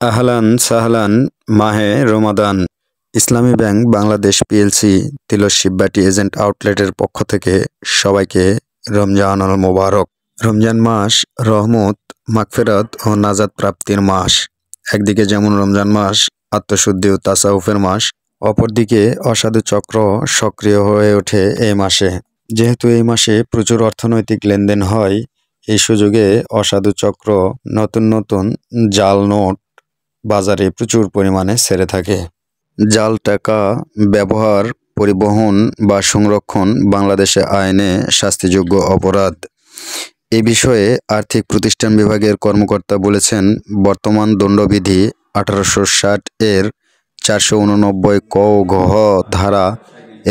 আহলান সাহলান মাহে রমাদান। ইসলামী ব্যাংক বাংলাদেশ পিএলসি তিলোস শিববাটি এজেন্ট আউটলেটের পক্ষ থেকে সবাইকে রমজানুল মোবারক। রমজান মাস রহমত, মাগফিরাত ও নাজাত প্রাপ্তির মাস। একদিকে যেমন রমজান মাস আত্মশুদ্ধি ও তাসাউফের মাস, অপরদিকে অসাধু চক্র সক্রিয় হয়ে ওঠে এই মাসে। যেহেতু এই মাসে প্রচুর অর্থনৈতিক লেনদেন হয়, এই সুযোগে অসাধু চক্র নতুন নতুন জাল নোট বাজারে প্রচুর পরিমাণে ছেড়ে থাকে। জাল টাকা ব্যবহার, পরিবহন বা সংরক্ষণ বাংলাদেশে আইনে শাস্তিযোগ্য অপরাধ। এ বিষয়ে আর্থিক প্রতিষ্ঠান বিভাগের কর্মকর্তা বলেছেন, বর্তমান দণ্ডবিধি 1860 এর 489 ক ও ঘ ধারা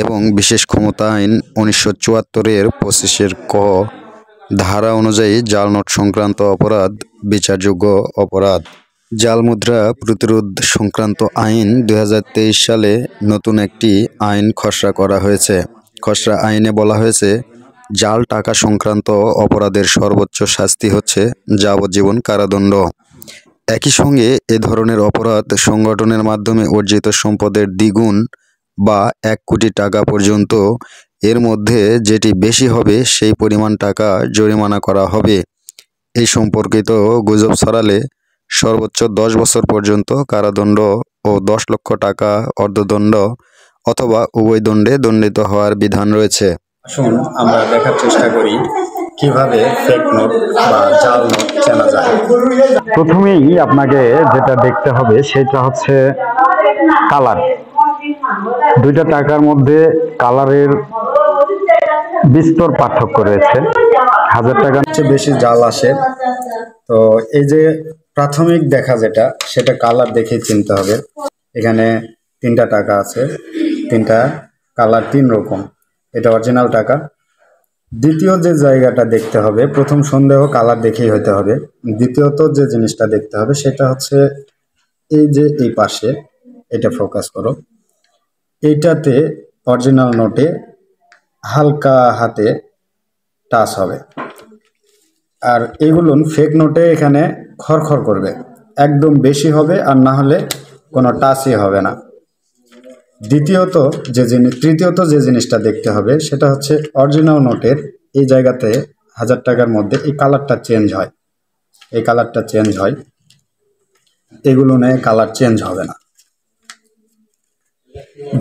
এবং বিশেষ ক্ষমতা আইন 1974 এর 25 ক ধারা অনুযায়ী জাল নোট সংক্রান্ত অপরাধ বিচারযোগ্য অপরাধ। জাল মুদ্রা প্রতিরোধ সংক্রান্ত আইন 2023 সালে নতুন একটি আইন খসড়া করা হয়েছে। খসড়া আইনে বলা হয়েছে, জাল টাকা সংক্রান্ত অপরাধের সর্বোচ্চ শাস্তি হচ্ছে যাবজ্জীবন কারাদণ্ড। একই সঙ্গে এ ধরনের অপরাধ সংগঠনের মাধ্যমে অর্জিত সম্পদের দ্বিগুণ বা 1 কোটি টাকা পর্যন্ত, এর মধ্যে যেটি বেশি হবে সেই পরিমাণ টাকা জরিমানা করা হবে। এই সম্পর্কিত গুজব ছড়ালে সর্বোচ্চ 10 বছর পর্যন্ত কারাদণ্ড ও 10 লক্ষ টাকা অর্থদণ্ড অথবা উভয় দণ্ডে দণ্ডিত হওয়ার বিধান রয়েছে। আসুন আমরা দেখার চেষ্টা করি কিভাবে ফেক নোট বা জাল নোট চেনা যায়। প্রথমেই আপনাকে যেটা দেখতে হবে সেটা হচ্ছে কালার। দুইটা টাকার মধ্যে কালারের বিস্তর পার্থক্য রয়েছে। 1000 টাকার চেয়ে বেশি জাল আসে। তো এই যে প্রাথমিক দেখা যেটা, সেটা কালার দেখেই চিনতে হবে। এখানে 3টা টাকা আছে, 3টা কালার 3 রকম। এটা অরিজিনাল টাকা। দ্বিতীয় যে জায়গাটা দেখতে হবে, প্রথম সন্দেহ কালার দেখেই হতে হবে। দ্বিতীয়ত যে জিনিসটা দেখতে হবে সেটা হচ্ছে এই যে এই পাশে, এটা ফোকাস করো। এইটাতে অরিজিনাল নোটে হালকা হাতে টাচ হবে, আর এগুলো ফেক নোটে এখানে খড়খড় করবে, একদম বেশি হবে, আর না হলে কোনো টাচই হবে না। তৃতীয়ত যে জিনিসটা দেখতে হবে সেটা হচ্ছে অরিজিনাল নোটের এই জায়গাতে 1000 টাকার মধ্যে এই কালারটা চেঞ্জ হয়। এই কালারটা চেঞ্জ হয়, এগুলো নিয়ে কালার চেঞ্জ হবে না।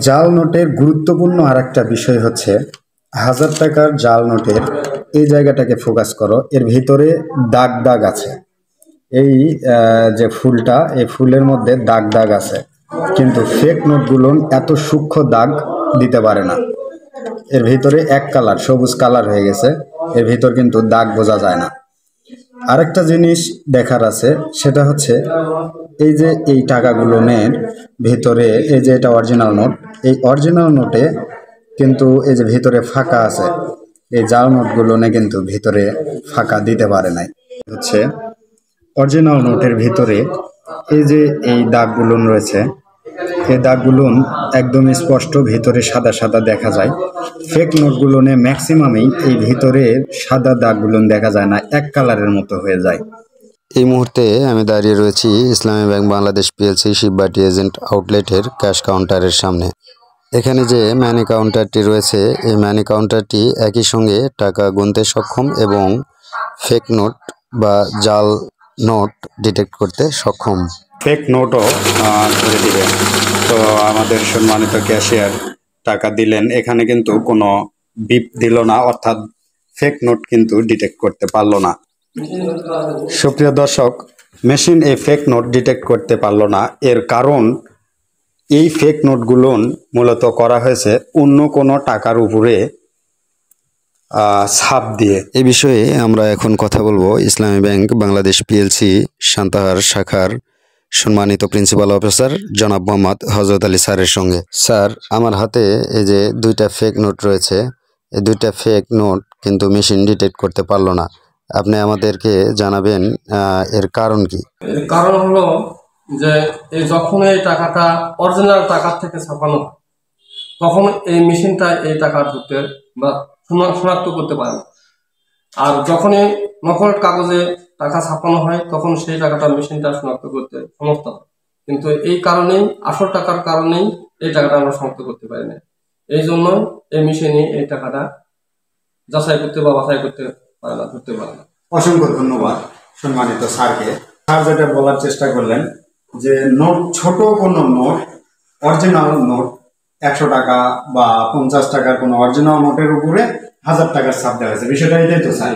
জাল নোটের গুরুত্বপূর্ণ আরেকটা বিষয় হচ্ছে 1000 টাকার জাল নোটের এই জায়গাটাকে ফোকাস করো, এর ভিতরে দাগ দাগ আছে। এই যে ফুলটা, এই ফুলের মধ্যে দাগ দাগ আছে, কিন্তু ফেক নোটগুলো এত সূক্ষ্ম দাগ দিতে পারে না। এর ভিতরে এক কালার, সবুজ কালার হয়ে গেছে, এর ভিতর কিন্তু দাগ বোঝা যায় না। আরেকটা জিনিস দেখার আছে, সেটা হচ্ছে এই যে এই টাকাগুলোর ভিতরে, এই যে এটা অরিজিনাল নোট, এই অরিজিনাল নোটে কিন্তু এই যে ভিতরে ফাঁকা আছে। এই জাল নোটগুলো কিন্তু ভিতরে ফাঁকা দিতে পারে নাই। হচ্ছে অরিজিনাল নোটের ভিতরে এই যে এই দাগগুলো রয়েছে, এই দাগগুলো একদম স্পষ্ট ভিতরে সাদা সাদা দেখা যায়। ফেক নোটগুলো ম্যাক্সিমামই এই ভিতরে সাদা দাগগুলো দেখা যায় না, এক কালারের মতো হয়ে যায়। এই মুহূর্তে আমি দাঁড়িয়ে রয়েছি Islami Bank Bangladesh PLC Shibbati agent আউটলেটের ক্যাশ কাউন্টারের সামনে। এখানে যে ম্যানি কাউন্টারটি রয়েছে, এই ম্যানি কাউন্টারটি একই সঙ্গে টাকা গুনতে সক্ষম এবং ফেক নোট বা জাল নোট ডিটেক্ট করতে সক্ষম। ফেক নোটও ধরে দিবে। তো আমাদের সম্মানিত ক্যাশিয়ার টাকা দিলেন, এখানে কিন্তু কোনো বিপ দিল না, অর্থাৎ ফেক নোট কিন্তু ডিটেক্ট করতে পারলো না। সুপ্রিয় দর্শক, মেশিন এই ফেক নোট ডিটেক্ট করতে পারলো না। এর কারণ, এই ফেক নোটগুলো মূলত করা হয়েছে অন্য কোনো টাকার উপরে ছাপ দিয়ে। এই বিষয়ে আমরা এখন কথা বলবো ইসলামী ব্যাংক বাংলাদেশ পিএলসি সান্তাহার শাখার সম্মানিত প্রিন্সিপাল অফিসার জনাব মোহাম্মদ হযরত আলী স্যারের সঙ্গে। স্যার, আমার হাতে এই যে 2টা ফেক নোট রয়েছে, এই 2টা ফেক নোট কিন্তু মেশিন ডিটেক্ট করতে পারলো না। আপনি আমাদেরকে জানাবেন এর কারণ কি? কারণ হলো যে যখন এই টাকাটা অরিজিনাল টাকার থেকে ছাপানো হয়, তখন এই মেশিনটা এই টাকা ধরতে বা শনাক্ত করতে পারে না। আর যখনই নকল কাগজে টাকা ছাপানো হয় তখন সেই টাকাটা মেশিনটা শনাক্ত করতে সমর্থ হয়, কিন্তু এই কারণেই, আসল টাকার কারণেই এই টাকাটা আমরা শনাক্ত করতে পারি না। এই জন্য এই মেশিনে এই টাকাটা যাচাই করতে বা বাছাই করতে পারে না, ধরতে পারে না। অসংখ্য ধন্যবাদ সম্মানিত স্যারকে। স্যার যেটা বলার চেষ্টা করলেন যে নোট, ছোট কোনো নোট, অরিজিনাল নোট 100 টাকা বা 50 টাকার কোনো অরিজিনাল নোটের উপরে 1000 টাকার ছাপ দেওয়া হয়েছে, বিষয়টা এটাই তো স্যার?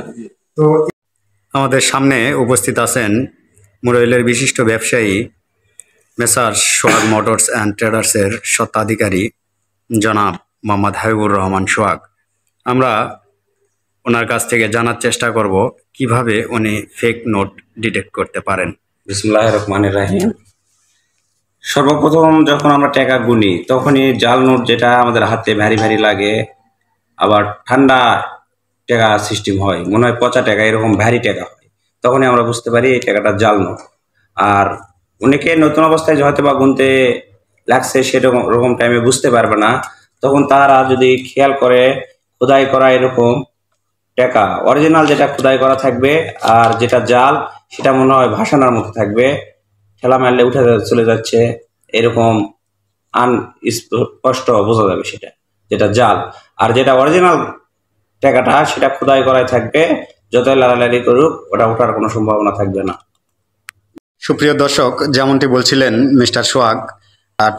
তো আমাদের সামনে উপস্থিত আছেন মুরাইলের বিশিষ্ট ব্যবসায়ী মেসার্স সোহাগ মোটরস অ্যান্ড ট্রেডার্সের স্বত্বাধিকারী জনাব মোহাম্মদ হাবিবুর রহমান সোহাগ। আমরা ওনার কাছ থেকে জানার চেষ্টা করব কিভাবে উনি ফেক নোট ডিটেক্ট করতে পারেন। বিসমিল্লাহির রহমানির রহিম। সর্বপ্রথম যখন আমরা টাকা গুনি তখনই জাল নোট যেটা আমাদের হাতে ভারী ভারী লাগে, আবার ঠান্ডা টাকা সিস্টেম হয়, মনে হয় পচা টাকা, এরকম ভারী টাকা হয়, তখনই আমরা বুঝতে পারি এই টাকাটা জাল নোট। আর অনেকে নতুন অবস্থায় হয়তো বা গুনতে লাগছে সেরকম টাইমে বুঝতে পারবে না, তখন তারা যদি খেয়াল করে খোদাই করা এরকম টাকা, অরিজিনাল যেটা খোদাই করা থাকবে আর যেটা জাল সেটা মনে হয় ভাসানোর মতো থাকবে, ঠেলা মারলে উঠে চলে যাচ্ছে, এরকম স্পষ্ট বোঝা যাবে সেটা যেটা জাল। আর যেটা অরিজিনাল টাকাটা সেটা খোদাই করাই থাকবে, যতই লাড়ালাড়ি করুক ওটা ওঠার কোনো সম্ভাবনা থাকবে না। সুপ্রিয় দর্শক, যেমনটি বলছিলেন মিস্টার সোহাগ,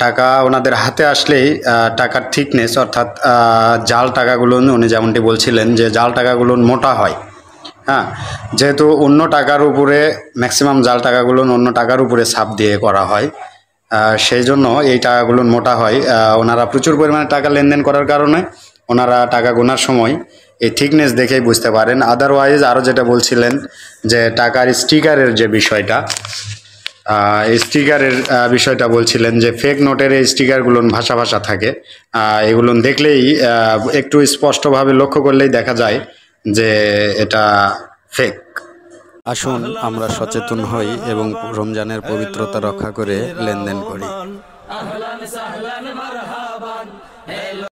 টাকা ওনাদের হাতে আসলেই টাকার থিকনেস অর্থাৎ জাল টাকাগুলো উনি যেমনটি বলছিলেন যে জাল টাকাগুলো মোটা হয়। হ্যাঁ, যেহেতু অন্য টাকার উপরে ম্যাক্সিমাম জাল টাকাগুলো অন্য টাকার উপরে ছাপ দিয়ে করা হয়, সেই জন্য এই টাকাগুলো মোটা হয়। ওনারা প্রচুর পরিমাণে টাকা লেনদেন করার কারণে ওনারা টাকা গোনার সময় এই থিকনেস দেখেই বুঝতে পারেন। আদারওয়াইজ আরও যেটা বলছিলেন যে টাকার স্টিকারের যে বিষয়টা, এই স্টিকারের বিষয়টা বলছিলেন যে ফেক নোটের এই স্টিকারগুলো ভাষা ভাষা থাকে, এগুলো দেখলেই একটু স্পষ্টভাবে লক্ষ্য করলেই দেখা যায় যে এটা ফেক। আসুন আমরা সচেতন হই এবং রমজানের পবিত্রতা রক্ষা করে লেনদেন করি।